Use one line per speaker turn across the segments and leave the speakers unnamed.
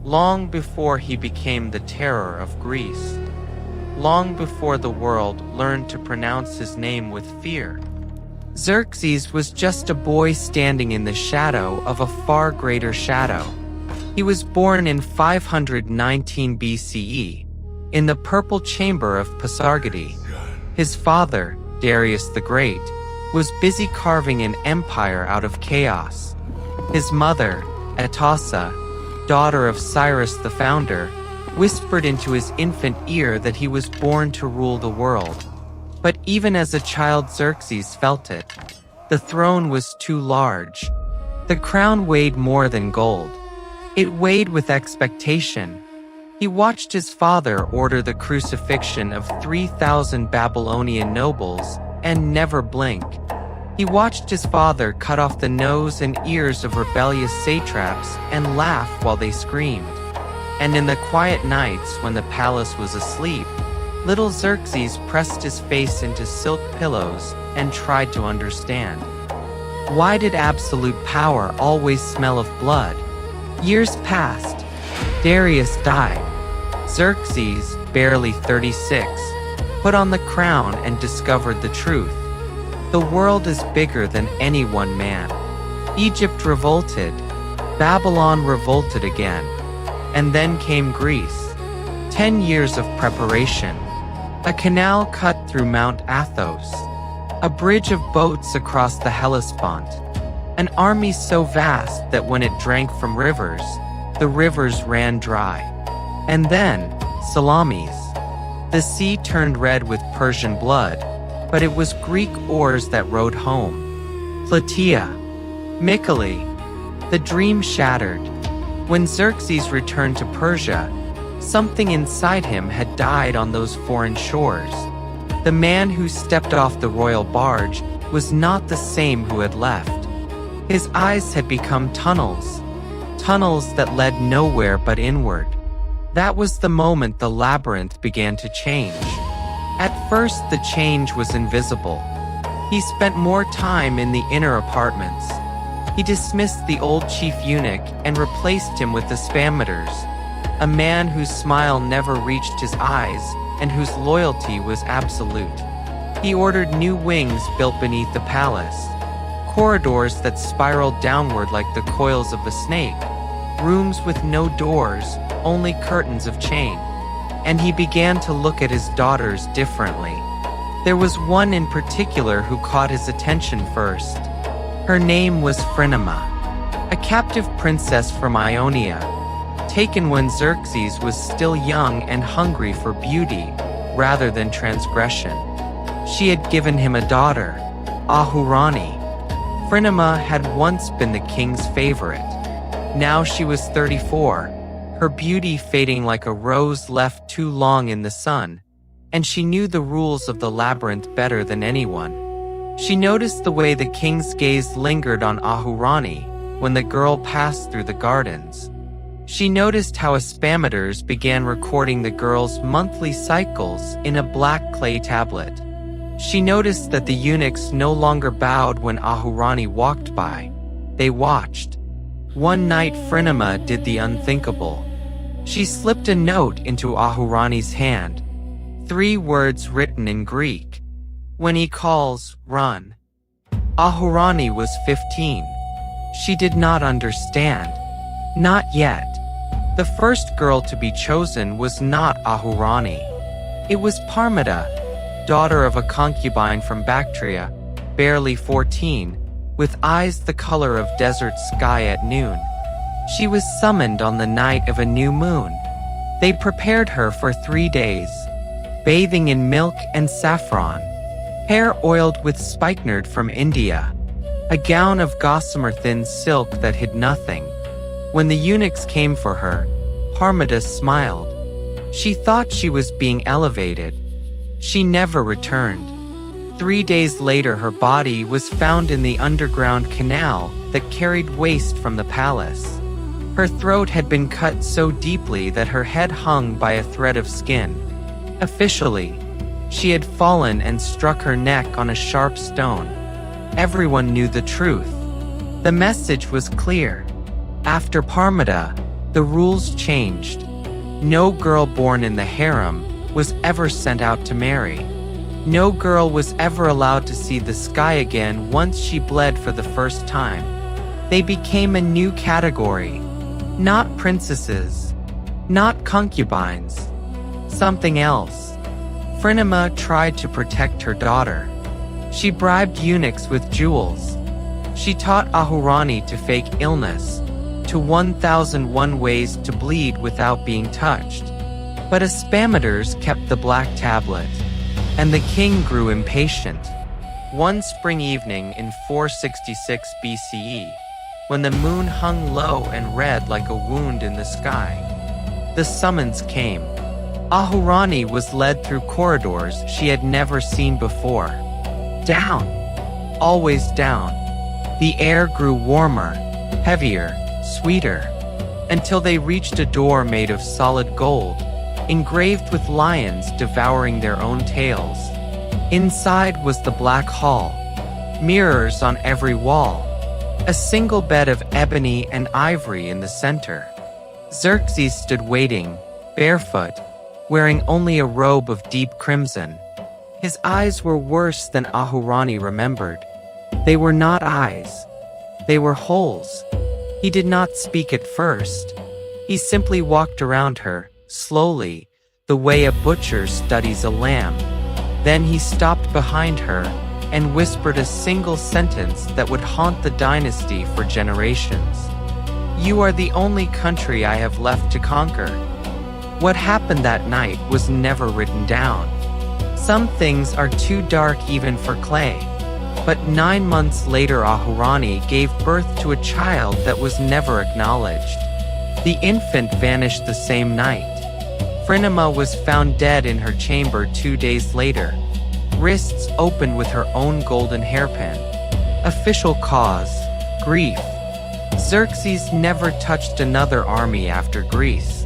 long before he became the terror of Greece, long before the world learned to pronounce his name with fear. Xerxes was just a boy standing in the shadow of a far greater shadow. He was born in 519 BCE, in the purple chamber of Pasargadae. His father, Darius the Great, was busy carving an empire out of chaos. His mother, Atassa, daughter of Cyrus the Founder, whispered into his infant ear that he was born to rule the world. But even as a child, Xerxes felt it. The throne was too large. The crown weighed more than gold. It weighed with expectation. He watched his father order the crucifixion of 3,000 Babylonian nobles and never blink. He watched his father cut off the nose and ears of rebellious satraps and laugh while they screamed. And in the quiet nights when the palace was asleep, little Xerxes pressed his face into silk pillows and tried to understand. Why did absolute power always smell of blood? Years passed. Darius died. Xerxes, barely 36, put on the crown and discovered the truth. The world is bigger than any one man. Egypt revolted. Babylon revolted again. And then came Greece. 10 years of preparation. A canal cut through Mount Athos. A bridge of boats across the Hellespont. An army so vast that when it drank from rivers, the rivers ran dry. And then, Salamis. The sea turned red with Persian blood, but it was Greek oars that rowed home. Plataea. Mycale. The dream shattered. When Xerxes returned to Persia, something inside him had died on those foreign shores. The man who stepped off the royal barge was not the same who had left. His eyes had become tunnels, tunnels that led nowhere but inward. That was the moment the labyrinth began to change. At first, the change was invisible. He spent more time in the inner apartments. He dismissed the old chief eunuch and replaced him with the Spamators, a man whose smile never reached his eyes and whose loyalty was absolute. He ordered new wings built beneath the palace, corridors that spiraled downward like the coils of a snake, rooms with no doors, only curtains of chain. And he began to look at his daughters differently. There was one in particular who caught his attention first. Her name was Phryneia, a captive princess from Ionia, taken when Xerxes was still young and hungry for beauty rather than transgression. She had given him a daughter, Ahurani. Phryneia had once been the king's favorite. Now she was 34, her beauty fading like a rose left too long in the sun, and she knew the rules of the labyrinth better than anyone. She noticed the way the king's gaze lingered on Ahurani when the girl passed through the gardens. She noticed how Spamators began recording the girl's monthly cycles in a black clay tablet. She noticed that the eunuchs no longer bowed when Ahurani walked by. They watched. One night Phryneia did the unthinkable. She slipped a note into Ahurani's hand. 3 words written in Greek. When he calls, run. Ahurani was 15. She did not understand. Not yet. The first girl to be chosen was not Ahurani. It was Parmida, daughter of a concubine from Bactria, barely 14, with eyes the color of desert sky at noon. She was summoned on the night of a new moon. They prepared her for 3 days, bathing in milk and saffron, hair oiled with spikenard from India, a gown of gossamer thin silk that hid nothing. When the eunuchs came for her, Parmida smiled. She thought she was being elevated. She never returned. 3 days later, her body was found in the underground canal that carried waste from the palace. Her throat had been cut so deeply that her head hung by a thread of skin. Officially, she had fallen and struck her neck on a sharp stone. Everyone knew the truth. The message was clear. After Parmida, the rules changed. No girl born in the harem was ever sent out to marry. No girl was ever allowed to see the sky again once she bled for the first time. They became a new category. Not princesses. Not concubines. Something else. Phryneia tried to protect her daughter. She bribed eunuchs with jewels. She taught Ahurani to fake illness, to 1001 ways to bleed without being touched. But Aspameters kept the black tablet, and the king grew impatient. One spring evening in 466 BCE, when the moon hung low and red like a wound in the sky, the summons came. Ahurani was led through corridors she had never seen before. Down. Always down. The air grew warmer, heavier, sweeter, until they reached a door made of solid gold, engraved with lions devouring their own tails. Inside was the black hall, mirrors on every wall, a single bed of ebony and ivory in the center. Xerxes stood waiting, barefoot, wearing only a robe of deep crimson. His eyes were worse than Ahurani remembered. They were not eyes. They were holes. He did not speak at first. He simply walked around her, slowly, the way a butcher studies a lamb. Then he stopped behind her and whispered a single sentence that would haunt the dynasty for generations. "You are the only country I have left to conquer." What happened that night was never written down. Some things are too dark even for clay. But 9 months later, Ahurani gave birth to a child that was never acknowledged. The infant vanished the same night. Phryneia was found dead in her chamber 2 days later, wrists open with her own golden hairpin. Official cause: grief. Xerxes never touched another army after Greece.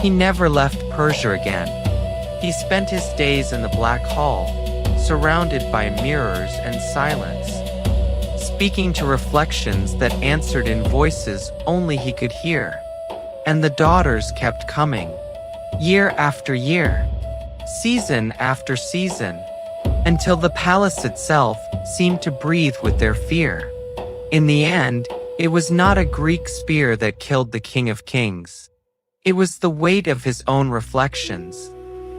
He never left Persia again. He spent his days in the Black Hall, surrounded by mirrors and silence, speaking to reflections that answered in voices only he could hear. And the daughters kept coming, year after year, season after season, until the palace itself seemed to breathe with their fear. In the end, it was not a Greek spear that killed the King of Kings. It was the weight of his own reflections.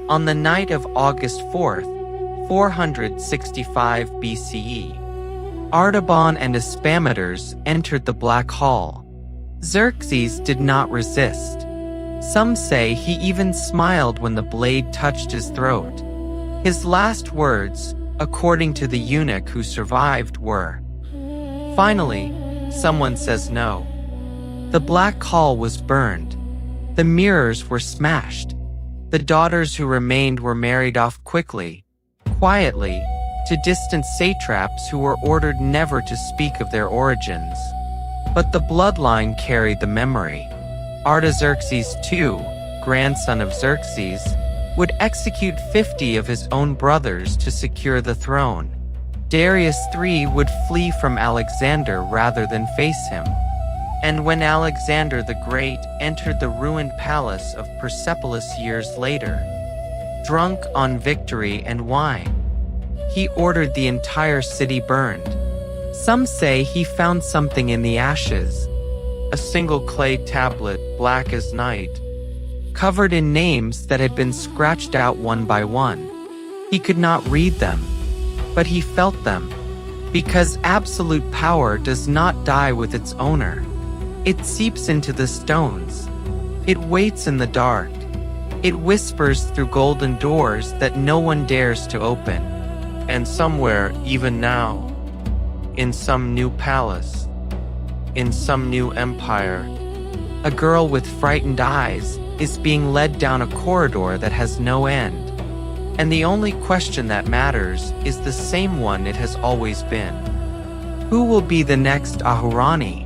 On the night of August 4th, 465 BCE, Artaban and Aspameters entered the Black Hall. Xerxes did not resist. Some say he even smiled when the blade touched his throat. His last words, according to the eunuch who survived, were, "Finally, someone says no." The Black Hall was burned. The mirrors were smashed. The daughters who remained were married off quickly, quietly, to distant satraps who were ordered never to speak of their origins. But the bloodline carried the memory. Artaxerxes II, grandson of Xerxes, would execute 50 of his own brothers to secure the throne. Darius III would flee from Alexander rather than face him. And when Alexander the Great entered the ruined palace of Persepolis years later, drunk on victory and wine, he ordered the entire city burned. Some say he found something in the ashes, a single clay tablet black as night, covered in names that had been scratched out one by one. He could not read them, but he felt them, because absolute power does not die with its owner. It seeps into the stones. It waits in the dark. It whispers through golden doors that no one dares to open. And somewhere, even now, in some new palace, in some new empire, a girl with frightened eyes is being led down a corridor that has no end. And the only question that matters is the same one it has always been. Who will be the next Ahurani?